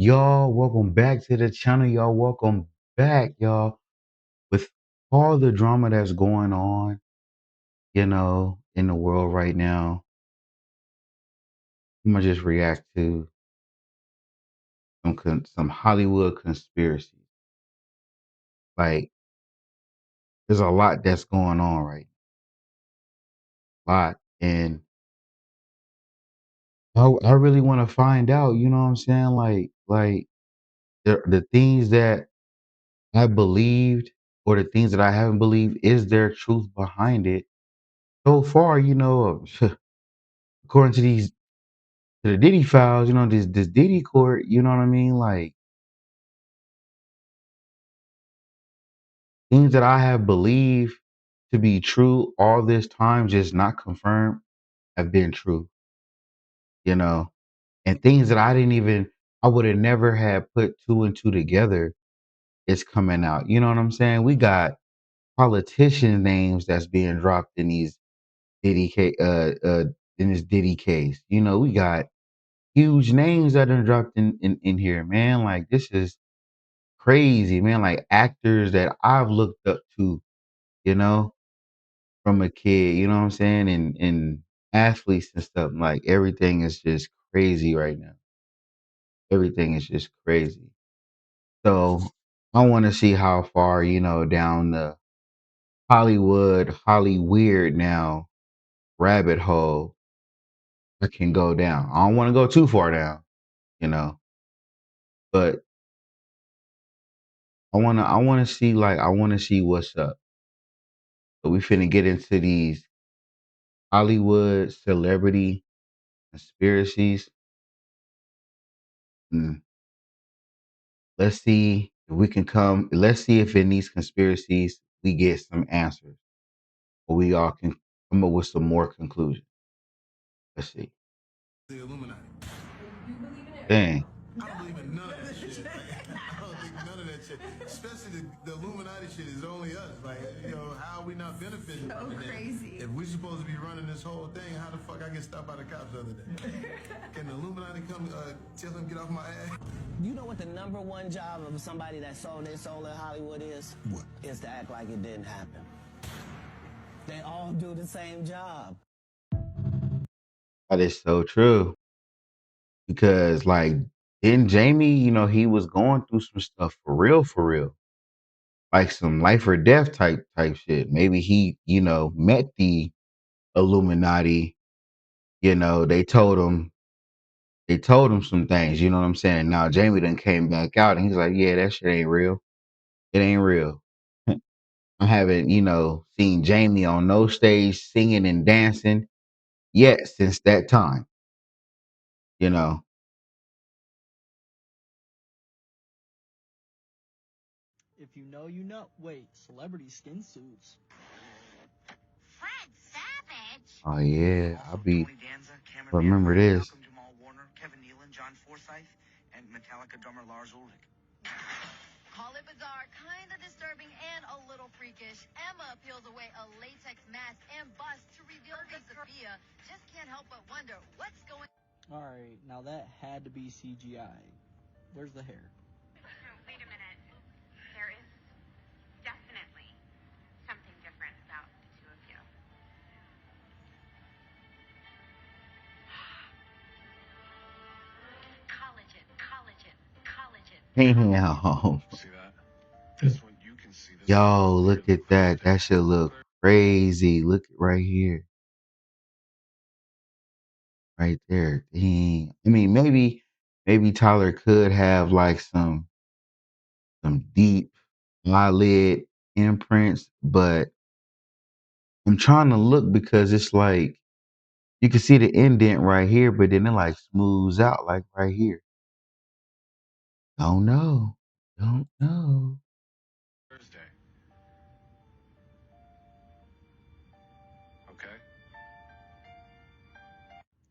Y'all, welcome back to the channel. Y'all, welcome back, y'all. With all the drama that's going on, in the world right now, I'm gonna just react to some Hollywood conspiracies. Like, there's a lot that's going on right now. Lot, and I really want to find out. You know what I'm saying? Like the things that I believed or the things that I haven't believed. Is there truth behind it? So far, according to the Diddy files, this Diddy court, you know what I mean? Like things that I have believed to be true all this time, just not confirmed, have been true, you know, and things that I would have never had put two and two together is coming out. You know what I'm saying? We got politician names that's being dropped in these Diddy in this Diddy case. We got huge names that are dropped in here, man. Like this is crazy, man. Like actors that I've looked up to, you know, from a kid, you know what I'm saying? And athletes and stuff. Like everything is just crazy right now. Everything is just crazy. So I want to see how far, down the Holly weird now rabbit hole I can go down. I don't want to go too far down, you know, but I want to see what's up. So we finna get into these Hollywood celebrity conspiracies. Mm, let's see if we can come. Let's see if in these conspiracies we get some answers, or we all can come up with some more conclusions. Let's see. The Illuminati. You believe in it? Dang. I don't believe in none of that shit. I don't think none of that shit. Especially the Illuminati shit is only us. Like, how are we not benefiting from it? Crazy. If we're supposed to be running this whole thing, how the fuck I get stopped by the cops the other day? Can the Illuminati come tell them get off my ass? You know what the number one job of somebody that sold their soul in Hollywood is? What? Is to act like it didn't happen. They all do the same job. That is so true. Because like in Jamie, he was going through some stuff for real, for real. Like some life or death type shit. Maybe he, met the Illuminati, they told him some things, you know what I'm saying? And now Jamie done came back out and he's like, yeah, that shit ain't real. It ain't real. I haven't, seen Jamie on no stage singing and dancing yet since that time, you know. If you know, you know. Wait, celebrity skin suits. Fred Savage? Oh yeah, Also, Tony Danza, Cameron remember Manheim, this. Malcolm Jamal Warner, Kevin Nealon, John Forsythe, and Metallica drummer Lars Ulrich. Call it bizarre, kind of disturbing, and a little freakish. Emma peels away a latex mask and bust to reveal the Sophia. Just can't help but wonder what's going on. Alright, now that had to be CGI. Where's the hair? Wait a minute. There is definitely something different about the two of you. Collagen, collagen, collagen. Damn. See that? This one you can see this. Yo, look at that. That should look crazy. Look right here. Right there. Dang. I mean, maybe Tyler could have like some deep eyelid imprints, but I'm trying to look because it's like you can see the indent right here, but then it like smooths out like right here. Don't know. Don't know. Thursday. Okay.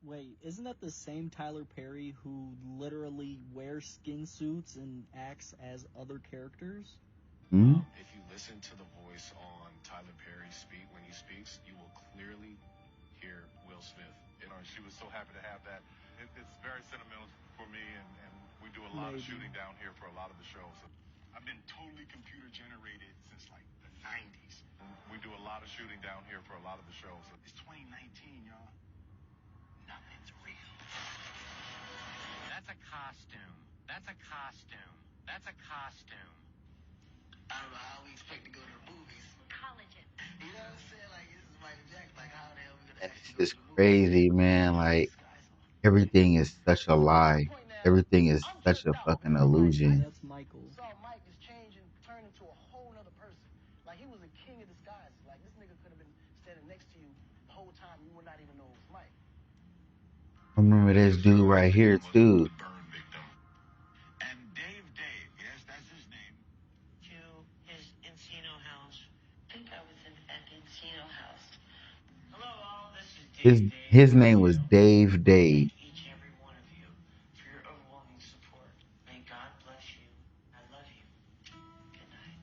Wait, isn't that the same Tyler Perry who literally wears skin suits and acts as other characters? Hmm? If you listen to the voice on Tyler Perry speak when he speaks, you will clearly hear Will Smith. She was so happy to have that. It's very sentimental for me, and We do a lot of shooting down here for a lot of the shows. I've been totally computer generated since like the 90s. We do a lot of shooting down here for a lot of the shows. It's 2019, y'all. Nothing's real. That's a costume. That's a costume. That's a costume. I don't know how we expect to go to the movies. Collagen. You know what I'm saying? Like, this is Michael Jackson. Like, how the hell we gonna It's actually go to just the movies? crazy, man. Like everything is such a lie. Everything is such a fucking illusion. That's Michael. Saw Mike just change and turn into a whole nother person. Like, he was a king of disguises. Like, this nigga could have been standing next to you the whole time. You would not even know it was Mike. I remember this dude right here too. Burn victim. And Dave, yes, that's his name. To his Encino house. I think I was at the Encino house. Hello, all. This is Dave. His name was Dave Dave. Thank each and every one of you for your overwhelming support. May God bless you. I love you. Good night.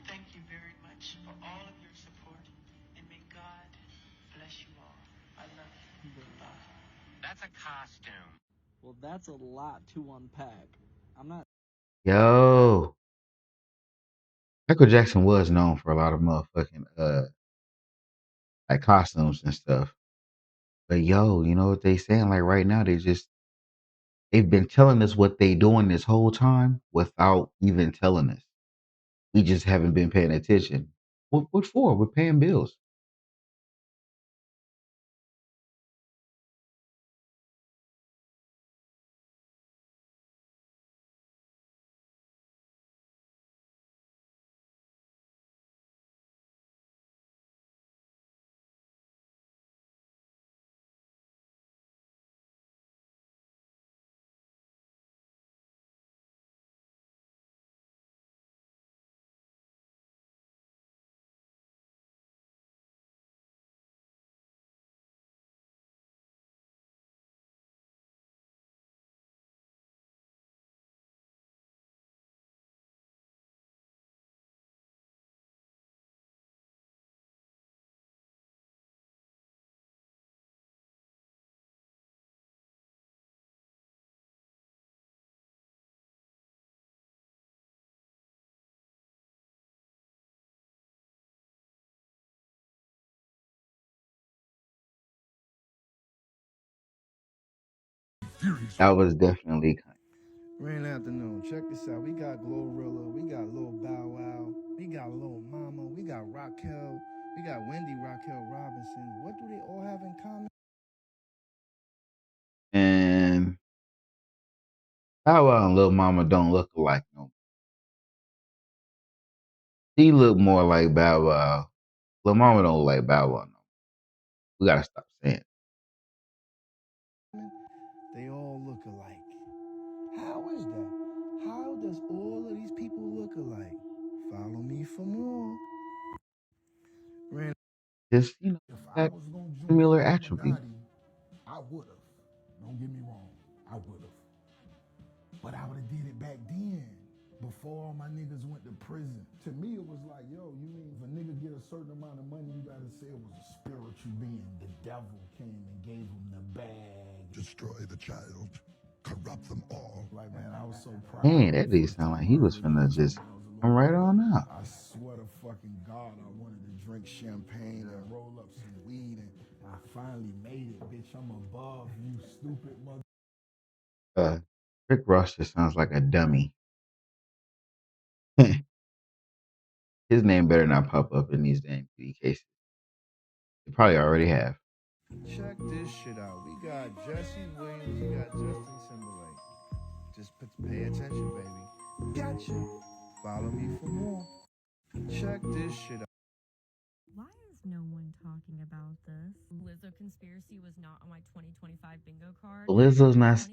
Thank you very much for all of your support, and may God bless you all. I love you. Goodbye. That's a costume. Well, that's a lot to unpack. I'm not. Yo, Michael Jackson was known for a lot of motherfucking like costumes and stuff. But yo, you know what they saying? Like right now, they've been telling us what they doing this whole time without even telling us. We just haven't been paying attention. What for? We're paying bills. That was definitely Grand afternoon. Check this out. We got Glorilla. We got Lil Bow Wow. We got Lil Mama. We got Raquel. We got Wendy Raquel Robinson. What do they all have in common? and Bow Wow and Lil Mama don't look alike no more. She look more like Bow Wow. Lil Mama don't look like Bow Wow no more. We gotta stop saying it. They all look alike. How is that? How does all of these people look alike? Follow me for more. Ran. Just, you know, If I that was gonna join similar the attribute. Illuminati, I would have. Don't get me wrong, I would have. But I would have did it back then, before all my niggas went to prison. To me, it was like, yo, you mean if a nigga get a certain amount of money, you gotta say it was a spiritual being. The devil came and gave him the bag. Destroy the child, corrupt them all. Like, man, I was so proud. Man, that dude sound like he was finna just come right on out. I swear to fucking God, I wanted to drink champagne and roll up some weed, and I finally made it, bitch. I'm above you, stupid mother. Rick Ross just sounds like a dummy. His name better not pop up in these damn TV cases. They probably already have. Check this shit out. We got Jesse Williams, we got Justin Timberlake. Just pay attention, baby. Gotcha. Follow me for more. Check this shit out. Why is no one talking about this? Lizzo conspiracy was not on my 2025 bingo card. Lizzo's not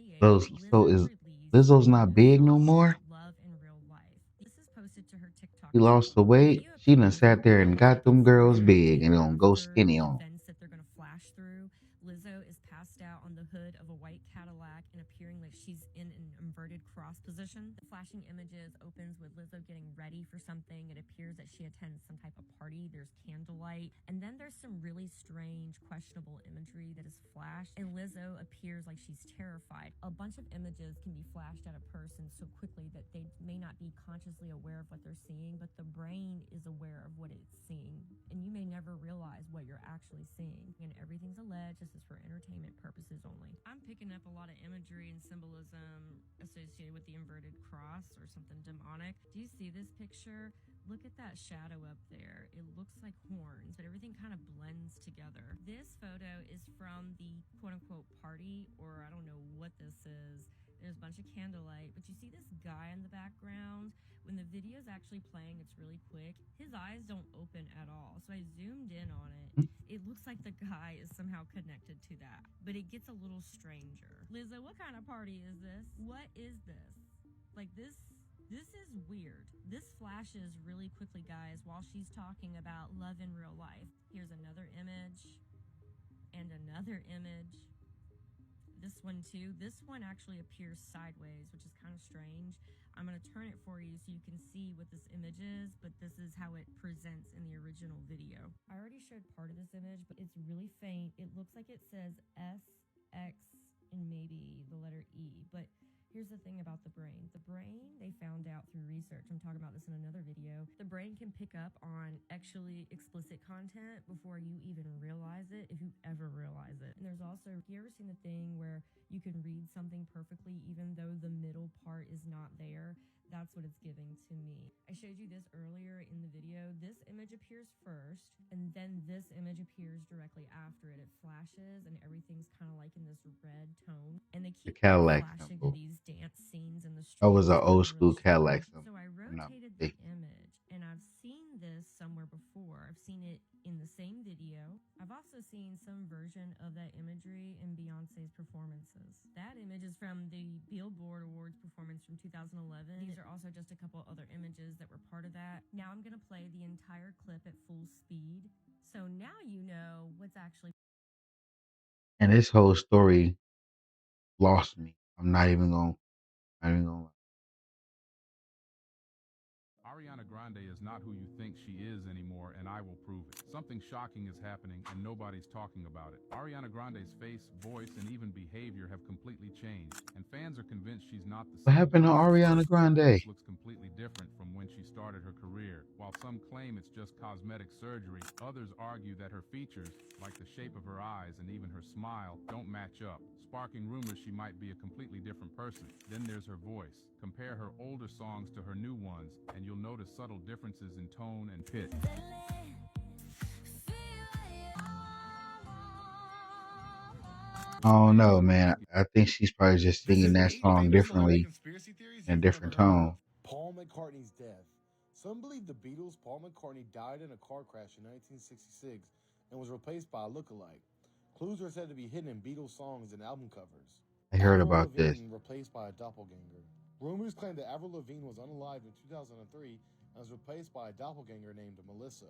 Lizzo's not big no more. Love in real life. This is posted to her TikTok. She lost the weight. She done sat there and got them girls big and gonna go skinny on. Events that they're gonna flash through. Lizzo is passed out on the hood of a white Cadillac and appearing like she's in an inverted cross position. The flashing images opens with Lizzo getting ready for something. It appears that she attends some type of party. There's candlelight. And then there's some really strange, questionable imagery that is flashed. And Lizzo appears like she's terrified. A bunch of images can be flashed at a person so quickly that they may not be consciously aware of what they're seeing, but the brain is aware of what it's seeing. And you may never realize what you're actually seeing. And everything's alleged. This is for entertainment purposes only. I'm picking up a lot of imagery and symbolism associated with the inverted cross or something demonic. Do you see this picture? Look at that shadow up there. It looks like horns, but everything kind of blends together. This photo is from the quote-unquote party, or I don't know what this is. There's a bunch of candlelight, but you see this guy in the background? When the video is actually playing, it's really quick. His eyes don't open at all. So I zoomed in on it. It looks like the guy is somehow connected to that, but it gets a little stranger. Lizzo, what kind of party is this? What is this? Like this is weird. This flashes really quickly, guys, while she's talking about love in real life. Here's another image and another image. This one too. This one actually appears sideways, which is kind of strange. I'm going to turn it for you so you can see what this image is, but this is how it presents in the original video. I already showed part of this image, but it's really faint. It looks like it says S, X, and maybe the letter E, but here's the thing about the brain. The brain, they found out through research, I'm talking about this in another video, the brain can pick up on actually explicit content before you even realize it, if you ever realize it. And there's also, you ever seen the thing where you can read something perfectly even though the middle part is not there? That's what it's giving to me. I showed you this earlier in the video. This image appears first, and then this image appears directly after it. It flashes, and everything's kind of like in this red tone. And they The keep Cadillac flashing symbol. these dance scenes in the That was streets. an old It's school really Cadillac strange. symbol. So I if I'm not rotated the mistaken. image, and I've seen this somewhere before. I've seen it in the same video. I've also seen some version of that imagery in Beyonce's performances. That image is from the Billboard Awards performance from 2011. These are also just a couple other images that were part of that. Now I'm going to play the entire clip at full speed. So now you know what's actually. And this whole story lost me. I'm not even gonna lie. Ariana Grande is not who you think she is anymore, and I will prove it. Something shocking is happening, and nobody's talking about it. Ariana Grande's face, voice, and even behavior have completely changed, and fans are convinced she's not the What same happened to person. Ariana Her Grande? face looks completely different from when she started her career. While some claim it's just cosmetic surgery, others argue that her features, like the shape of her eyes and even her smile, don't match up, sparking rumors she might be a completely different person. Then there's her voice. Compare her older songs to her new ones, and you'll notice subtle differences in tone and pitch. I don't know, man. I think she's probably just singing that song differently in a different tone. Paul McCartney's death. Some believe the Beatles' Paul McCartney died in a car crash in 1966 and was replaced by a lookalike. Clues are said to be hidden in Beatles songs and album covers. I heard Avril about this. Lavigne replaced by a doppelganger. Rumors claim that Avril Lavigne was unalived in 2003 and was replaced by a doppelganger named Melissa.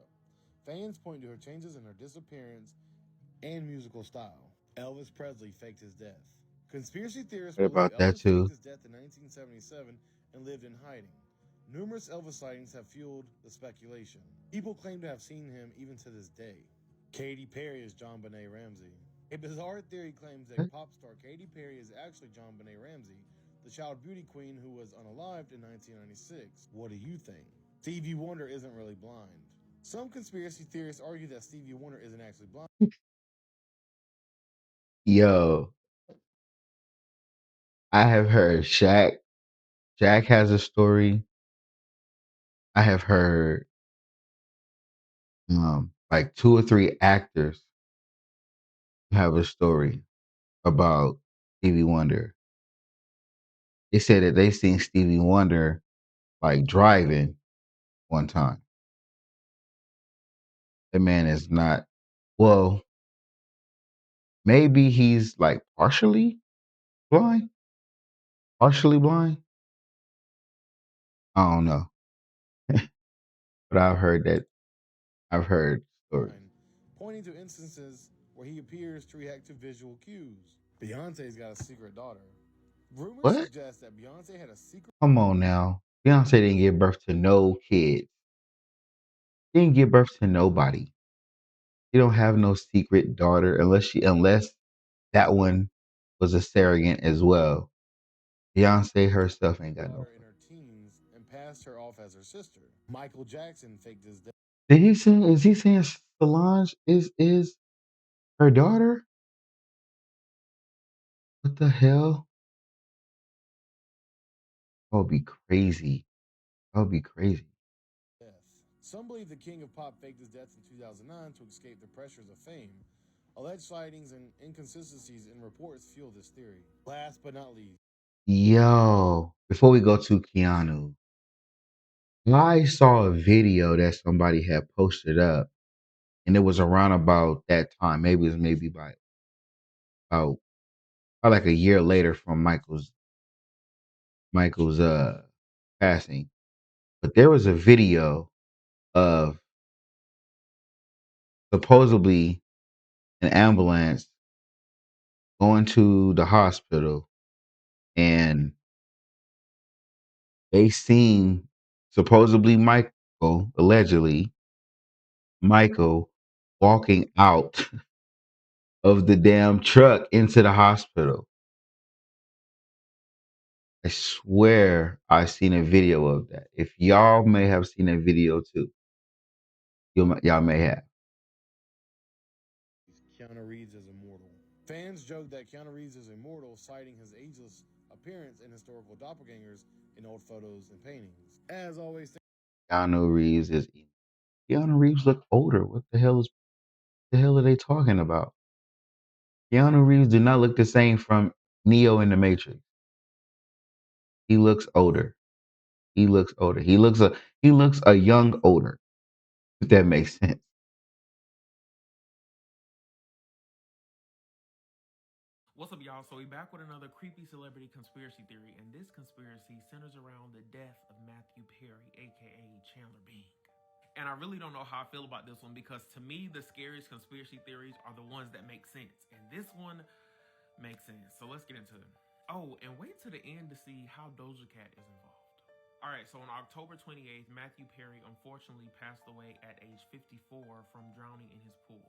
Fans point to her changes in her disappearance and musical style. Elvis Presley faked his death. Conspiracy theorists Heard believe about that Elvis too. faked his death in 1977 and lived in hiding. Numerous Elvis sightings have fueled the speculation. People claim to have seen him even to this day. Katy Perry is John Benet Ramsey. A bizarre theory claims that pop star Katy Perry is actually John Benet Ramsey, the child beauty queen who was unalived in 1996. What do you think? Stevie Wonder isn't really blind. Some conspiracy theorists argue that Stevie Wonder isn't actually blind. Yo, I have heard Shaq. Shaq has a story. I have heard like 2 or 3 actors have a story about Stevie Wonder. They said that they seen Stevie Wonder like driving one time. The man is not, well, maybe he's like partially blind. Partially blind. I don't know. But I've heard stories. Pointing to instances where he appears to react to visual cues. Beyonce's got a secret daughter. Rumors What? suggest that Beyonce had a secret. Come on now. Beyonce didn't give birth to no kids. She didn't give birth to nobody. She don't have no secret daughter unless that one was a surrogate as well. Beyonce herself ain't got no. Daughter in her teens and passed her off as her sister. Michael Jackson faked his death. Did he say? Is he saying Solange is her daughter? What the hell? That would be crazy. That would be crazy. Some believe the king of pop faked his death in 2009 to escape the pressures of fame. Alleged sightings and inconsistencies in reports fuel this theory. Last but not least, Yo, before we go to Keanu, I saw a video that somebody had posted up, and it was around about that time. Maybe it was by about like a year later from Michael's passing. But there was a video of supposedly an ambulance going to the hospital, and they seen supposedly allegedly Michael walking out of the damn truck into the hospital. I swear I seen a video of that. If y'all may have seen a video too, y'all may have. Keanu Reeves is immortal. Fans joke that Keanu Reeves is immortal, citing his ageless appearance and historical doppelgangers in old photos and paintings. As always, Keanu Reeves is. Keanu Reeves look older. What the hell are they talking about? Keanu Reeves do not look the same from Neo in the Matrix. He looks older. He looks older. He looks a young older. If that makes sense. What's up, y'all? So we back with another creepy celebrity conspiracy theory, and this conspiracy centers around the death of Matthew Perry, aka Chandler Bing. And I really don't know how I feel about this one, because to me, the scariest conspiracy theories are the ones that make sense, and this one makes sense. So let's get into it. Oh, and wait to the end to see how Doja Cat is involved. All right, so on October 28th, Matthew Perry unfortunately passed away at age 54 from drowning in his pool.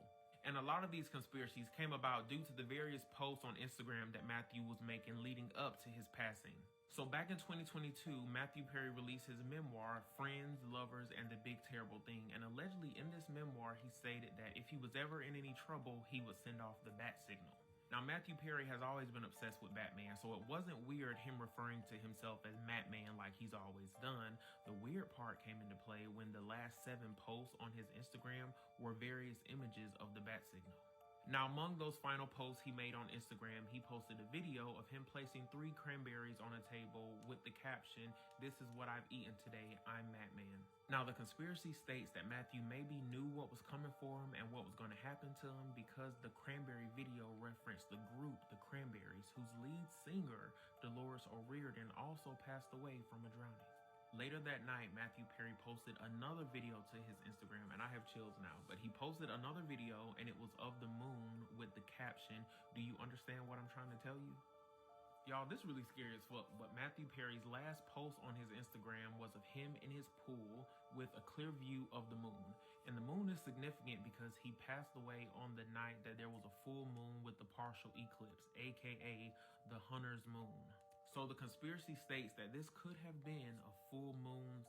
And a lot of these conspiracies came about due to the various posts on Instagram that Matthew was making leading up to his passing. So back in 2022, Matthew Perry released his memoir, Friends, Lovers, and the Big Terrible Thing. And allegedly in this memoir, he stated that if he was ever in any trouble, he would send off the bat signal. Now, Matthew Perry has always been obsessed with Batman, so it wasn't weird him referring to himself as Matman like he's always done. The weird part came into play when the last 7 posts on his Instagram were various images of the bat signal. Now, among those final posts he made on Instagram, he posted a video of him placing 3 cranberries on a table with the caption, "This is what I've eaten today, I'm Matman." Now, the conspiracy states that Matthew maybe knew what was coming for him and what was going to happen to him, because the Cranberry video referenced the group, the Cranberries, whose lead singer, Dolores O'Riordan, also passed away from a drowning. Later that night, Matthew Perry posted another video to his Instagram, and I have chills now, but he posted another video, and it was of the moon with the caption, "Do you understand what I'm trying to tell you?" Y'all, this really scary as fuck, but Matthew Perry's last post on his Instagram was of him in his pool with a clear view of the moon. And the moon is significant because he passed away on the night that there was a full moon with the partial eclipse, aka the Hunter's Moon. So the conspiracy states that this could have been a full moon,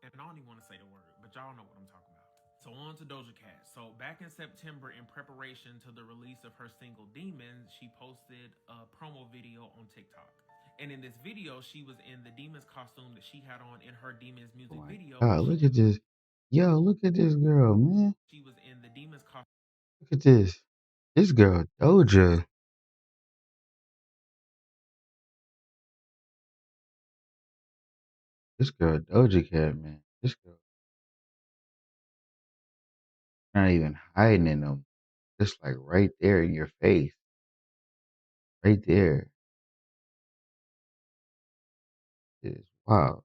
and I don't even want to say the word, but y'all know what I'm talking about. So on to Doja Cat. So back in September, in preparation to the release of her single Demons, she posted a promo video on TikTok. And in this video, she was in the Demons costume that she had on in her Demons music video. God, look at this. Yo, look at this girl, man. She was in the Demons costume. Look at this. This girl, Doja. This girl, Doja Cat, man. This girl. Not even hiding in them. Just like right there in your face. Right there. It is wow.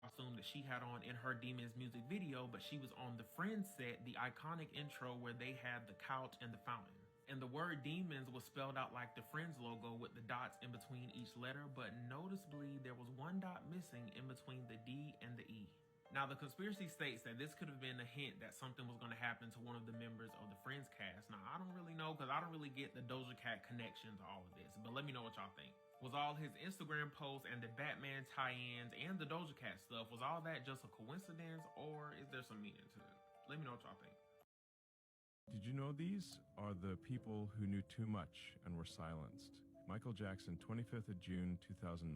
Costume that she had on in her Demons music video, but she was on the Friends set, the iconic intro where they had the couch and the fountain. And the word demons was spelled out like the Friends logo with the dots in between each letter, but noticeably there was one dot missing in between the D and the E. Now, the conspiracy states that this could have been a hint that something was going to happen to one of the members of the Friends cast. Now, I don't really know because I don't really get the Doja Cat connection to all of this, but let me know what y'all think. Was all his Instagram posts and the Batman tie-ins and the Doja Cat stuff, was all that just a coincidence, or is there some meaning to it? Let me know what y'all think. Did you know these are the people who knew too much and were silenced? Michael Jackson, 25th of June, 2009.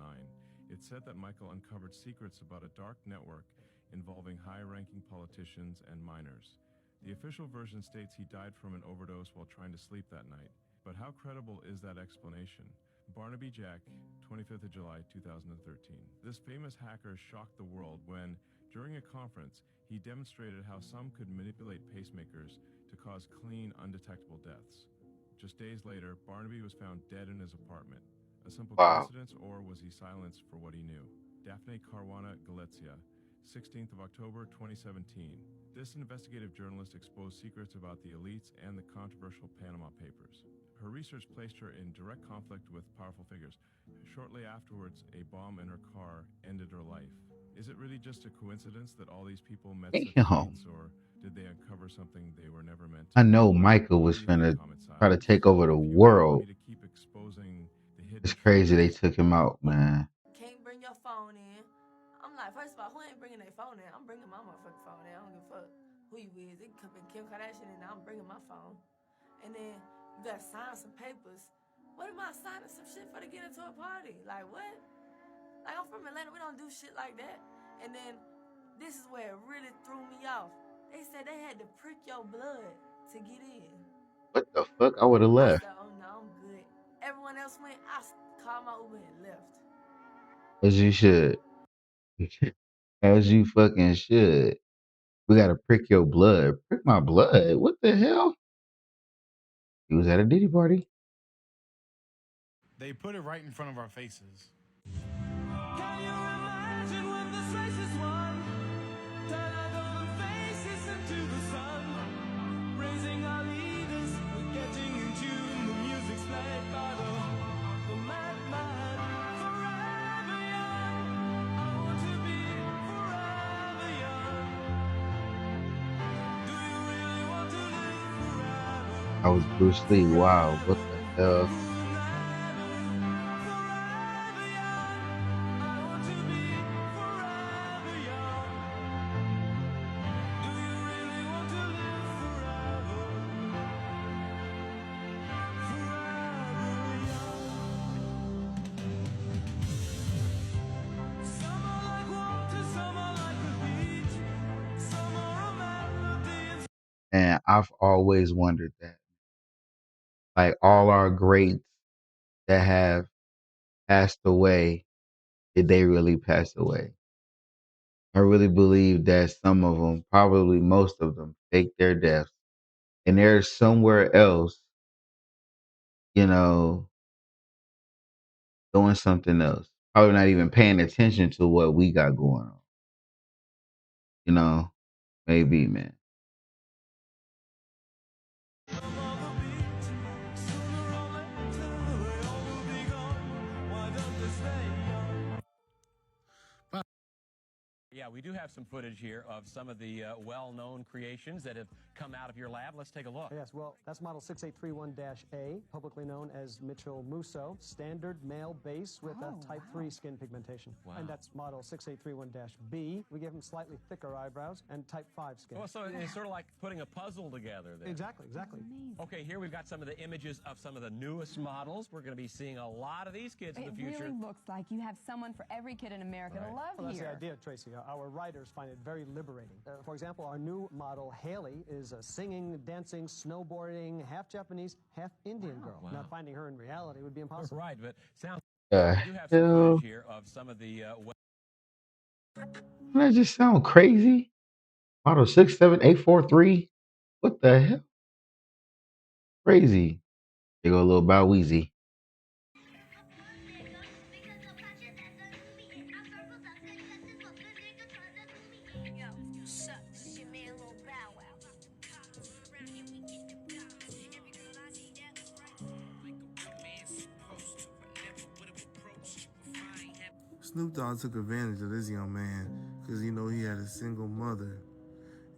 It's said that Michael uncovered secrets about a dark network involving high-ranking politicians and minors. The official version states he died from an overdose while trying to sleep that night. But how credible is that explanation? Barnaby Jack, 25th of July, 2013. This famous hacker shocked the world when, during a conference, he demonstrated how some could manipulate pacemakers to cause clean, undetectable deaths. Just days later, Barnaby was found dead in his apartment. A simple coincidence, or was he silenced for what he knew? Daphne Caruana Galizia, 16th of October, 2017. This investigative journalist exposed secrets about the elites and the controversial Panama Papers. Her research placed her in direct conflict with powerful figures. Shortly afterwards, a bomb in her car ended her life. Is it really just a coincidence that all these people met such fates, or did they uncover something they were never meant to? I know Michael was finna try to take over the world. It's crazy they took him out, man. Can't bring your phone in. I'm like, first of all, who ain't bringing their phone in? I'm bringing my motherfucking phone in. I don't give a fuck who you is. It could be Kim Kardashian, and I'm bringing my phone. And then you gotta sign some papers. What am I signing some shit for to get into a party? Like, what? Like, I'm from Atlanta. We don't do shit like that. And then this is where it really threw me off. They said they had to prick your blood to get in. What the fuck? I would have left. I said, oh no, I'm good. Everyone else went. I called my Uber and left. As you should. As you fucking should. We gotta prick your blood. Prick my blood? What the hell? He was at a Diddy party. They put it right in front of our faces. Can you imagine when this race is won? Turn out all the faces into the sun. Raising our leaders, we're getting in tune. The music's played by the madman. Forever young, I want to be forever young. Do you really want to live forever? I was Bruce Lee. Wow, what the hell? And I've always wondered that. Like all our greats that have passed away, did they really pass away? I really believe that some of them, probably most of them, faked their deaths. And they're somewhere else, you know, doing something else. Probably not even paying attention to what we got going on. You know, maybe, man. Yeah, we do have some footage here of some of the well-known creations that have come out of your lab. Let's take a look. Yes, well, that's model 6831-A, publicly known as Mitchell Musso, standard male base with a type 3 skin pigmentation. Wow. And that's model 6831-B. We give him slightly thicker eyebrows and type 5 skin. Well, so it's sort of like putting a puzzle together there. Exactly. Okay, here we've got some of the images of some of the newest models. We're going to be seeing a lot of these kids in the future. It really looks like you have someone for every kid in America to love Well, that's here. the idea, Tracy. Our writers find it very liberating. For example, our new model, Haley, is a singing, dancing, snowboarding, half Japanese, half Indian girl. Wow. Now, finding her in reality would be impossible. Right, but sounds The we do have some hell? footage here of some of the Doesn't that just sound crazy? Model 67843. What the hell? Crazy. They go a little Bow Weezy. Snoop Dogg took advantage of this young man because he had a single mother,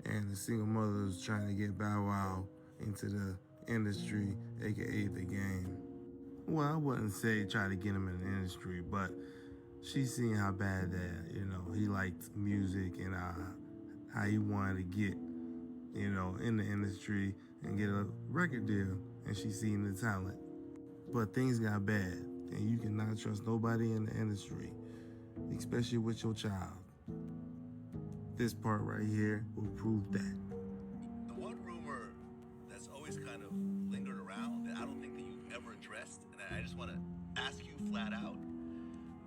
and the single mother was trying to get Bow Wow into the industry, aka the game. Well, I wouldn't say try to get him in the industry, but she seen how bad that he liked music and how he wanted to get in the industry and get a record deal, and she seen the talent. But things got bad, and you cannot trust nobody in the industry, especially with your child. This part right here will prove that. The one rumor that's always kind of lingered around that I don't think that you've ever addressed, and I just want to ask you flat out.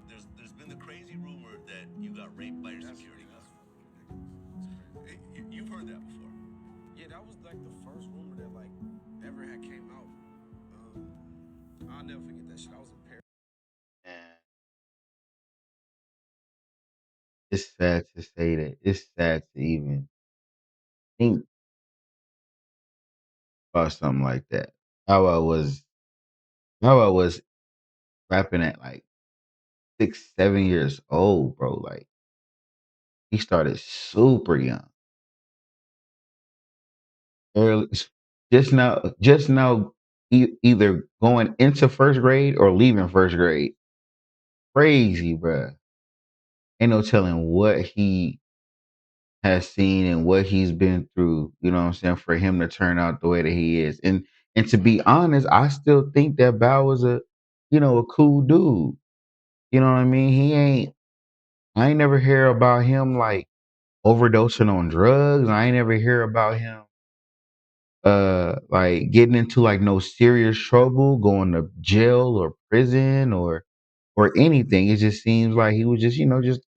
There's been the crazy rumor that you got raped by your security guard. You've heard that before. Yeah, that was like the first rumor that ever had came out. I'll never forget that shit. I was in Paris. It's sad to say that. It's sad to even think about something like that. How I was rapping at like 6, 7 years old, bro. Like he started super young. Early, just now, either going into first grade or leaving first grade. Crazy, bruh. Ain't no telling what he has seen and what he's been through, you know what I'm saying, for him to turn out the way that he is. And to be honest, I still think that Bow was a cool dude. You know what I mean? I ain't never hear about him like overdosing on drugs. I ain't never hear about him like getting into like no serious trouble, going to jail or prison or anything. It just seems like he was just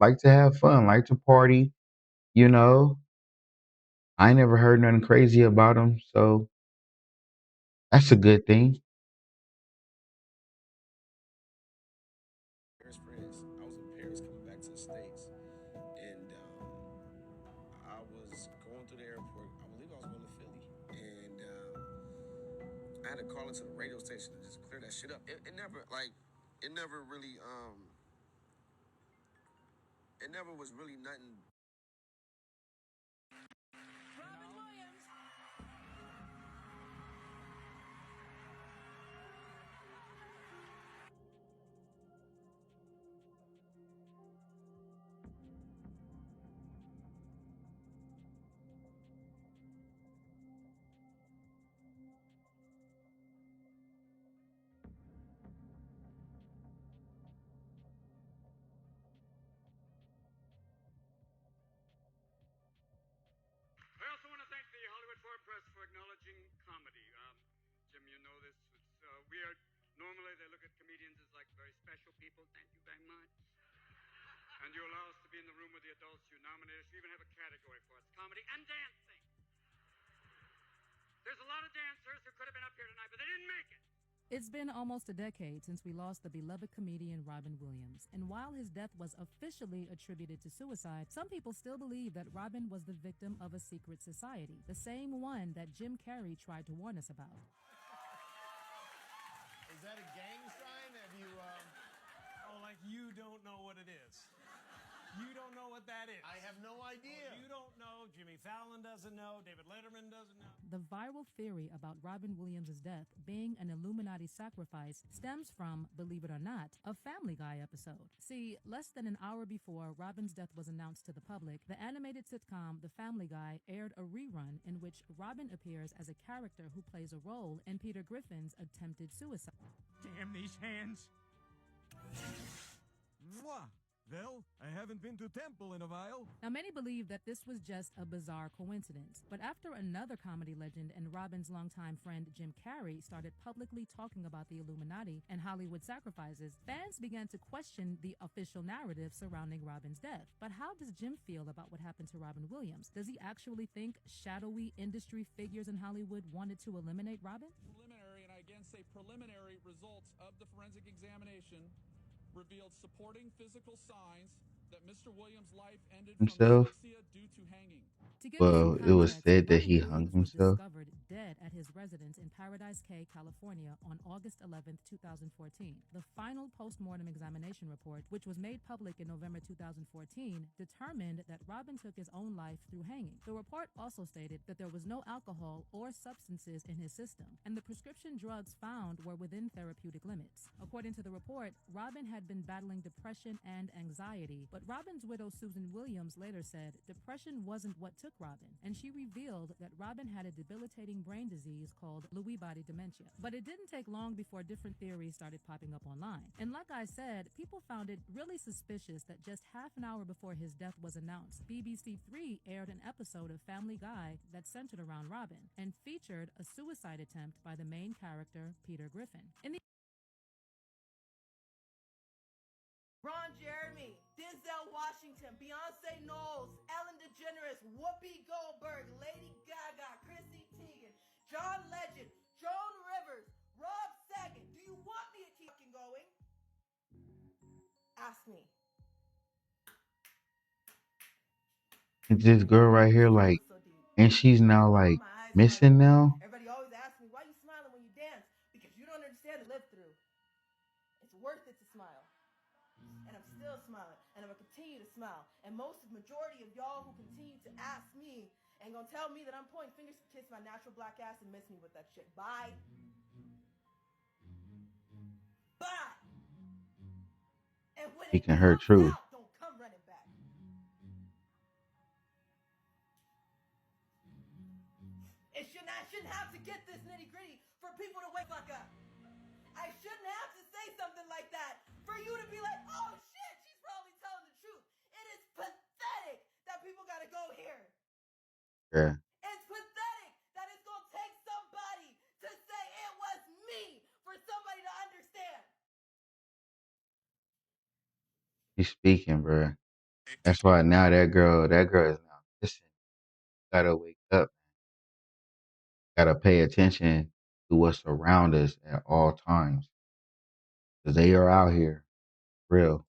like to have fun, like to party, you know. I ain't never heard nothing crazy about him, so that's a good thing. I was in Paris coming back to the States, and I was going through the airport. I believe I was going to Philly, and I had to call into the radio station to just clear that shit up. It never really it never was really nothing. I also want to thank the Hollywood Foreign Press for acknowledging comedy. Jim, you know this. It's weird. Normally they look at comedians as like very special people. Thank you very much. And you allow us to be in the room with the adults you nominated. You even have a category for us, comedy and dancing. There's a lot of dancers who could have been up here tonight, but they didn't make it. It's been almost a decade since we lost the beloved comedian Robin Williams, and while his death was officially attributed to suicide, some people still believe that Robin was the victim of a secret society, the same one that Jim Carrey tried to warn us about. Is that a gang sign? Have you? Oh, like you don't know what it is. You don't know what that is. I have no idea. Oh, you don't know. Jimmy Fallon doesn't know. David Letterman doesn't know. The viral theory about Robin Williams' death being an Illuminati sacrifice stems from, believe it or not, a Family Guy episode. See, less than an hour before Robin's death was announced to the public, the animated sitcom The Family Guy aired a rerun in which Robin appears as a character who plays a role in Peter Griffin's attempted suicide. Damn these hands. Mwah! Well, I haven't been to temple in a while. Now, many believe that this was just a bizarre coincidence, but after another comedy legend and Robin's longtime friend Jim Carrey started publicly talking about the Illuminati and Hollywood sacrifices, fans began to question the official narrative surrounding Robin's death. But how does Jim feel about what happened to Robin Williams? Does he actually think shadowy industry figures in Hollywood wanted to eliminate Robin? Preliminary, and I again say preliminary, results of the forensic examination revealed supporting physical signs that Mr. Williams' life ended Himself? from asphyxia due to hanging. Well, it was said that he hung himself. Discovered dead at his residence in Paradise Cay, California on August 11, 2014. The final post-mortem examination report, which was made public in November 2014, determined that Robin took his own life through hanging. The report also stated that there was no alcohol or substances in his system, and the prescription drugs found were within therapeutic limits. According to the report, Robin had been battling depression and anxiety, but Robin's widow Susan Williams later said depression wasn't what took Robin, and she revealed that Robin had a debilitating brain disease called Lewy body dementia. But it didn't take long before different theories started popping up online. And like I said, people found it really suspicious that just half an hour before his death was announced, BBC Three aired an episode of Family Guy that centered around Robin and featured a suicide attempt by the main character, Peter Griffin. In the Ron Jeremy, Denzel Washington, Beyonce Knowles, Ellen DeGeneres, Whoopi Goldberg, Lady Gaga, Chrissy Teigen, John Legend, Joan Rivers, Rob Saget. Do you want me to keep going? Ask me. This girl right here, like, and she's now like missing now. Everybody always asks me, why are you smiling when you dance? Because you don't understand the live through. It's worth it to smile. And I'm still smiling, and I'm gonna continue to smile. And majority of y'all who continue to ask me and gonna tell me that I'm pointing fingers to kiss my natural black ass and miss me with that shit. Bye. Bye. And when Speaking it her comes truth. out, don't come running back. I shouldn't have to get this nitty gritty for people to wake fuck up. I shouldn't have to say something like that for you to be like, oh shit, she's probably telling the truth. It is pathetic that people gotta go here. Yeah. It's pathetic that it's gonna take somebody to say it was me for somebody to understand. She's speaking, bro. That's why now that girl is now missing. Gotta wake up. Gotta pay attention to what's around us at all times. Cause they are out here. Real.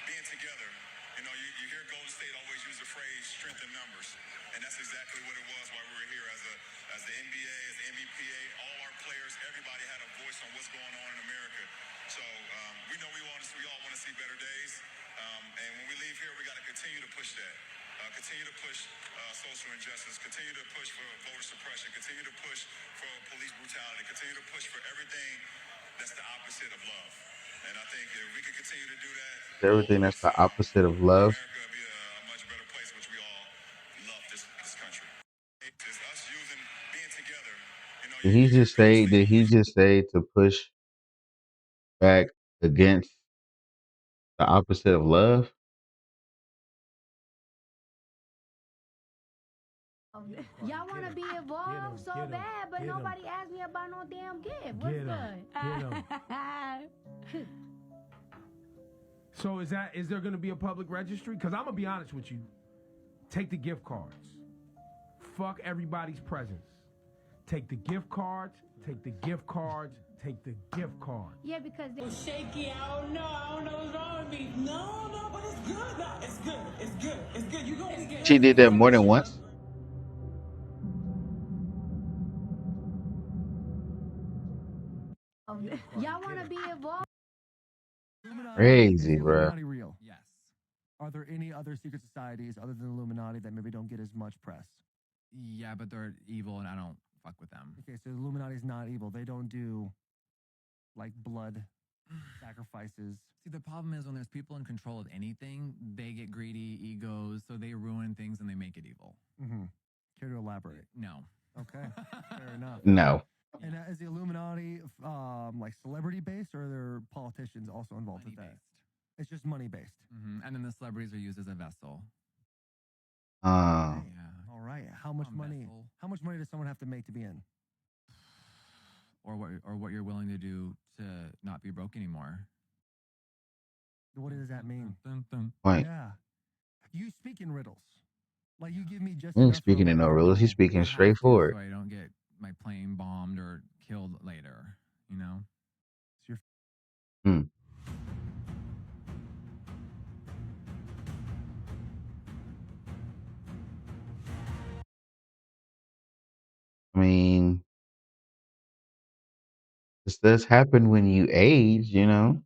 Being together, you know, you hear Golden State always use the phrase "strength in numbers," and that's exactly what it was while we were here as the NBA, as the NBPA. All our players, everybody had a voice on what's going on in America. So we know we all want to see better days, and when we leave here, we got to continue to push that. Continue to push social injustice, continue to push for voter suppression, continue to push for police brutality, continue to push for everything that's the opposite of love. And I think if we can continue to do that, Everything that's the opposite of love. America will be a much better place, which we all love this country. It's us being together. You know, Did he just say to push back against the opposite of love? Y'all want to be involved so bad, but nobody asked me about no damn gift. What's good? So is there going to be a public registry? Because I'm going to be honest with you. Take the gift cards. Fuck everybody's presents. Take the gift cards. Take the gift cards. Take the gift cards. Yeah, because they shaky. I don't know what's wrong with me. No, but it's good. No, it's good. It's good. It's good. You gonna get. She did that more than once. Y'all want to be involved? Crazy, bro. Illuminati real? Yes. Are there any other secret societies other than Illuminati that maybe don't get as much press? Yeah, but they're evil and I don't fuck with them. Okay, so the Illuminati's not evil. They don't do like blood sacrifices. See, the problem is when there's people in control of anything, they get greedy, egos, so they ruin things and they make it evil. Mm-hmm. Care to elaborate? No. Okay, fair enough. No. And is the Illuminati like celebrity based, or are there politicians also involved with that? It's just money based. Mm-hmm. And then the celebrities are used as a vessel. Yeah. All right. How much money? How much money does someone have to make to be in? Or what you're willing to do to not be broke anymore. What does that mean? Right. Yeah. You speak in riddles. Like you give me just. He ain't speaking in no riddles. He's speaking straightforward. So I don't get my plane bombed or killed later, you know? Hmm. I mean, this does happen when you age, you know?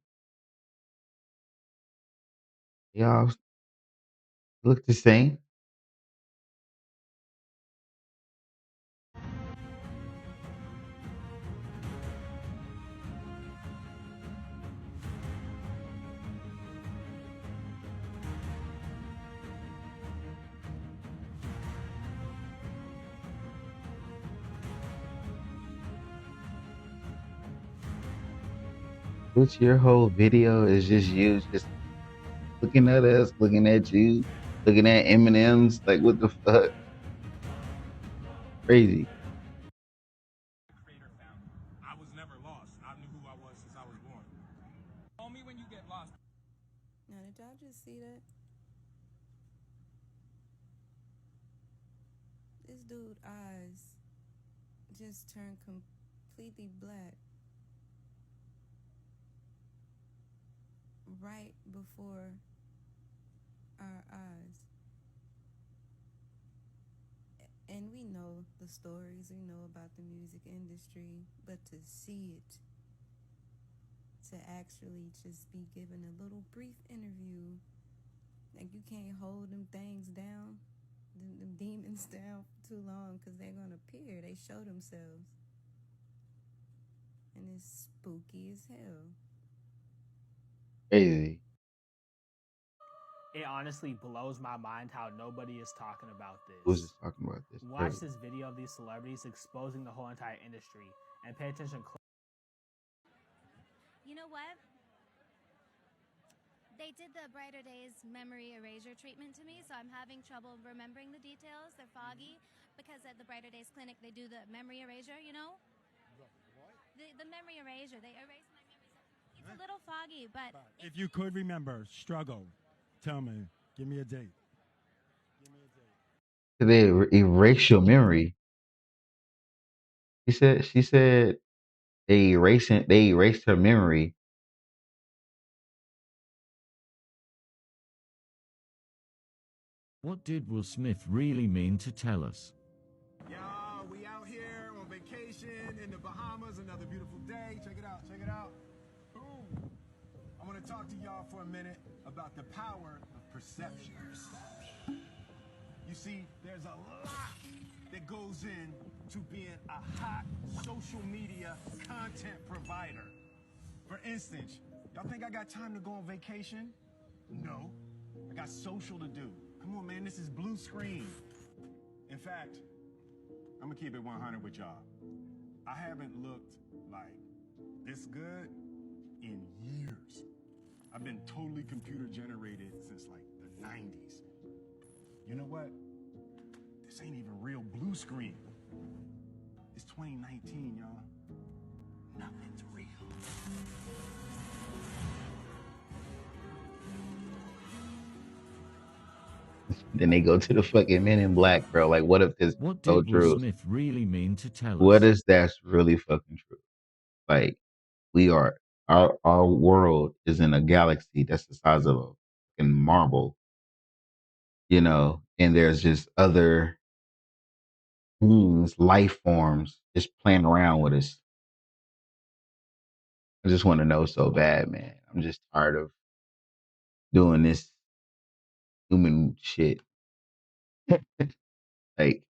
Y'all look the same. What's your whole video is just you just looking at us, looking at you, looking at M&M's, like what the fuck? Crazy. I was never lost. I knew who I was since I was born. Call me when you get lost. Now, did y'all just see that? This dude's eyes just turned completely black right before our eyes. And we know the stories, we know about the music industry, but to see it, to actually just be given a little brief interview, like you can't hold them things down, them demons down for too long, because they're going to appear. They show themselves. And it's spooky as hell. Crazy. It honestly blows my mind how nobody is talking about this. Who's just talking about this? Watch Crazy. this video of these celebrities exposing the whole entire industry and pay attention. You know what? They did the Brighter Days memory erasure treatment to me, so I'm having trouble remembering the details. They're foggy because at the Brighter Days clinic they do the memory erasure, you know? The memory erasure. They erase my memories. It's a little foggy, but If you could remember, struggle. Tell me. Give me a date. They erase your memory. She said they erased her memory. What did Will Smith really mean to tell us? Y'all, we out here on vacation in the Bahamas. Another beautiful day. Check it out. Check it out. Boom. I want to talk to y'all for a minute about the power of perception. You see, there's a lot that goes in to being a hot social media content provider. For instance, y'all think I got time to go on vacation? No. I got social to do. Come on, man, this is blue screen. In fact, I'm gonna keep it 100 with y'all. I haven't looked like this good in years. I've been totally computer generated since like the 90s. You know what? This ain't even real blue screen. It's 2019, y'all. Nothing's real. Then they go to the fucking Men in Black, bro. Like, what if this is What so did Will true? Smith really mean to tell us? What if that's really fucking true? Like, we are our world is in a galaxy that's the size of a fucking marble, you know, and there's just other beings, life forms, just playing around with us. I just want to know so bad, man. I'm just tired of doing this human shit. Like,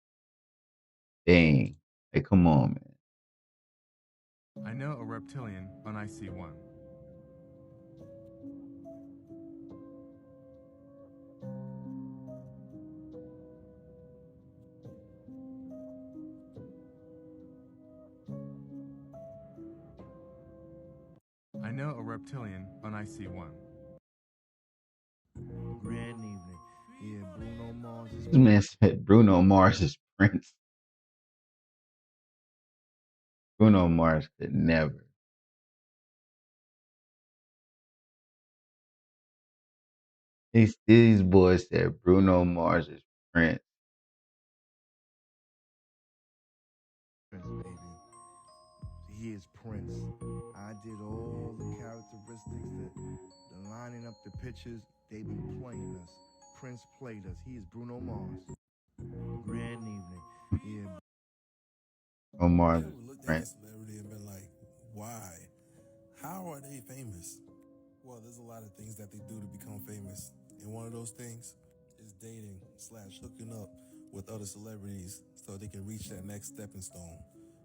dang. Like, come on, man. I know a reptilian on IC1. I know a reptilian on IC1. Grand evening. Yeah, Bruno Mars is This man said Bruno Mars is Prince. Bruno Mars could never. These boys said Bruno Mars is Prince. Prince, baby. He is Prince. I did all the characteristics, the lining up the pictures. They been playing us. Prince played us. He is Bruno Mars. Grand evening. Yeah. Omar You ever looked at a Prince. celebrity and been like, why? How are they famous? Well, there's a lot of things that they do to become famous. And one of those things is dating / hooking up with other celebrities so they can reach that next stepping stone.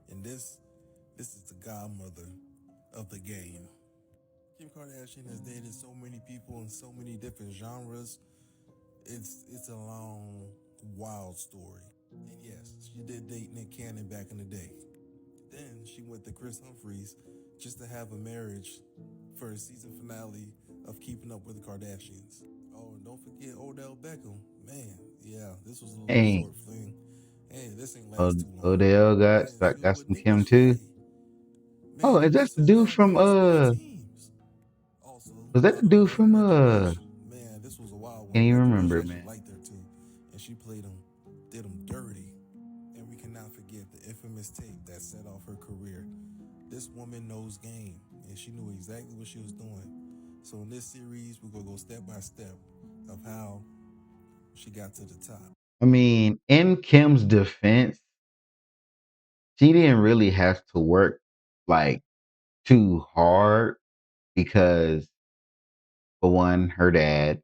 And this is the godmother of the game. Kim Kardashian has dated so many people in so many different genres. It's a long, wild story. And yes, she did date Nick Cannon back in the day. Then she went to Chris Humphries just to have a marriage for a season finale of Keeping Up with the Kardashians. Oh, and don't forget Odell Beckham. Man, yeah, this was a little Hey, short fling. Hey, this ain't last too long. Odell got some Kim too. Oh, is that the dude from was that the dude from Man, this was a wild one. can't even Reggie remember, Bush actually man. liked her too, and she did him dirty. And we cannot forget the infamous tape that set off her career. This woman knows game, and she knew exactly what she was doing. So in this series, we're gonna go step by step of how she got to the top. I mean, in Kim's defense, she didn't really have to work like too hard because for one, her dad.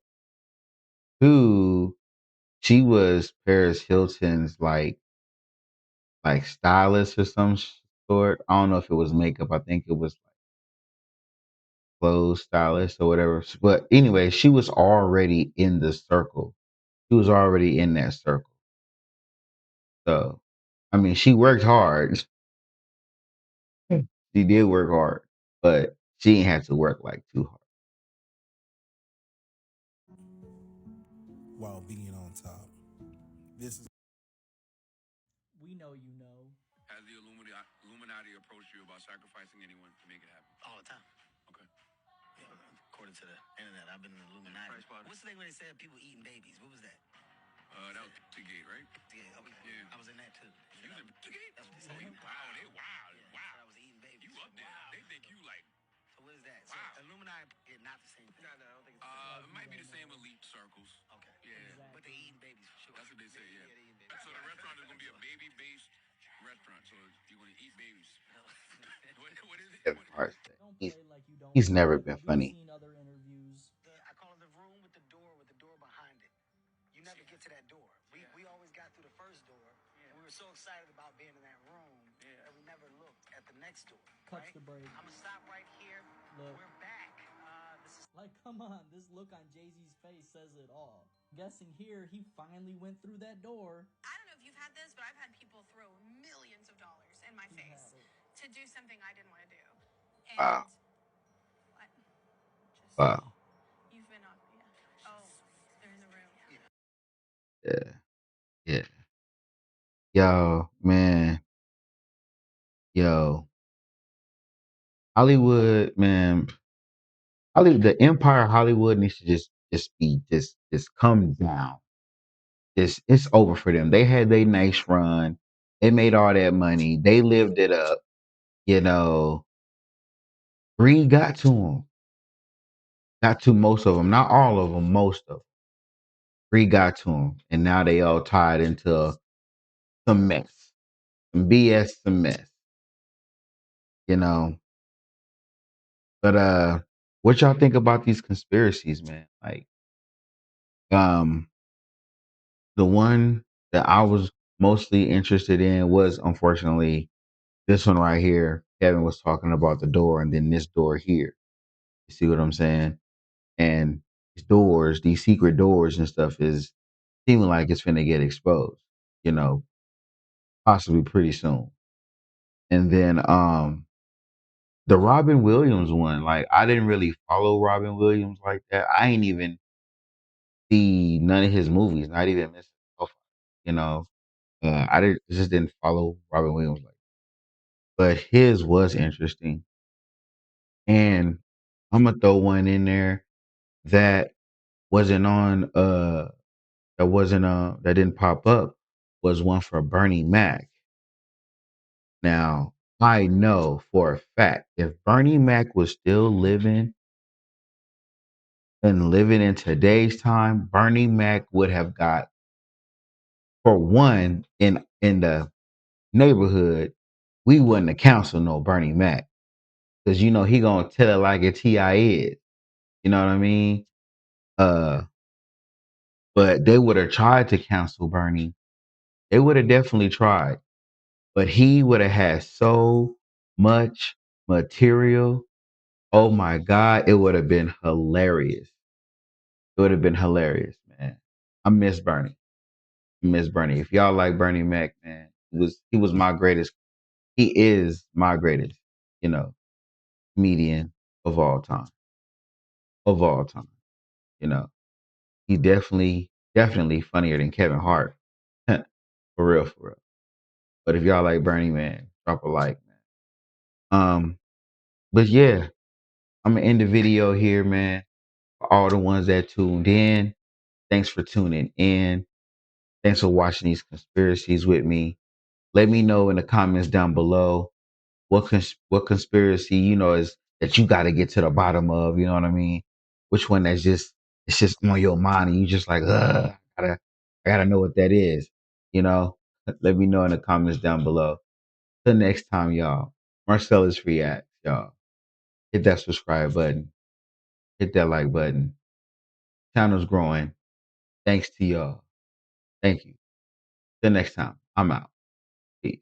Two, she was Paris Hilton's like stylist or some sort. I don't know if it was makeup. I think it was like clothes stylist or whatever. But anyway, she was already in the circle. She was already in that circle. So, I mean, she worked hard. She did work hard, but she ain't had to work like too hard. While being on top. This is We know you know. Has the Illuminati approached you about sacrificing anyone to make it happen? All the time. Okay. Yeah, according to the internet, I've been in the Illuminati. What's the thing where they said people eating babies? What was that? That was Pizzagate, right? Yeah, okay. Yeah. I was in that too. You was in Pizzagate? That's what they Oh, said. you wow, they wild. Yeah, Wow. I was eating babies. You up there. They think you like, So what is that? wow. So Illuminati is not the same thing. No, I don't think It might be the same elite circles. Okay. Yeah. But they eating babies for sure. That's what they say, yeah. they eating babies. So the restaurant is going to be a baby-based restaurant. So you're going to eat babies. what is it? Kevin Hart said Don't he's play like you don't he's know. never been We've funny. seen other interviews. I call it the room with the door behind it. You never get to that door. We always got through the first door. We were so excited about being in that room that we never looked at the next door. Cuts right? the break. I'm gonna stop right here. Look. We're back. This is Like, come on, this look on Jay-Z's face says it all. Guessing here, he finally went through that door. I don't know if you've had this, but I've had people throw millions of dollars in my He face had it. to do something I didn't want to do. And Wow. what? Just Wow. you've been on. Yeah. Oh, they're in the room. Yeah. Yeah. Yo, man. Yo. Hollywood, man. Hollywood, the Empire Hollywood needs to just come down. It's over for them. They had their nice run. They made all that money. They lived it up. You know, greed got to them. Got to most of them. Not all of them, most of them. Greed got to them. And now they all tied into some mess. Some BS, some mess. You know. But what y'all think about these conspiracies, man? Like, the one that I was mostly interested in was unfortunately this one right here. Kevin was talking about the door and then this door here. You see what I'm saying? And these doors, these secret doors and stuff is seeming like it's finna get exposed, you know, possibly pretty soon. And then the Robin Williams one, like I didn't really follow Robin Williams like that. I ain't even see none of his movies, not even Miss Profile, you know. Just didn't follow Robin Williams like but his was interesting. And I'm gonna throw one in there that wasn't on that didn't pop up was one for Bernie Mac. Now, I know for a fact if Bernie Mac was still living and living in today's time, Bernie Mac would have got for one in the neighborhood we wouldn't have counseled no Bernie Mac. Cause you know he gonna tell it like a T.I. is. You know what I mean? Uh but they would have tried to counsel Bernie. They would have definitely tried. But he would have had so much material. Oh my God, it would have been hilarious. It would have been hilarious, man. I miss Bernie. I miss Bernie. If y'all like Bernie Mac, man, he was my greatest. He is my greatest, you know, comedian of all time. Of all time. You know. He definitely funnier than Kevin Hart. For real, for real. But if y'all like Bernie, man, drop a like, man. But yeah, I'm gonna end the video here, man. For all the ones that tuned in, thanks for tuning in. Thanks for watching these conspiracies with me. Let me know in the comments down below what conspiracy is that you got to get to the bottom of. You know what I mean? Which one that's it's just on your mind and you just like, I gotta know what that is. You know? Let me know in the comments down below. Till next time, y'all. Marcellus Reacts, y'all. Hit that subscribe button. Hit that like button. Channel's growing. Thanks to y'all. Thank you. Till next time, I'm out. Peace.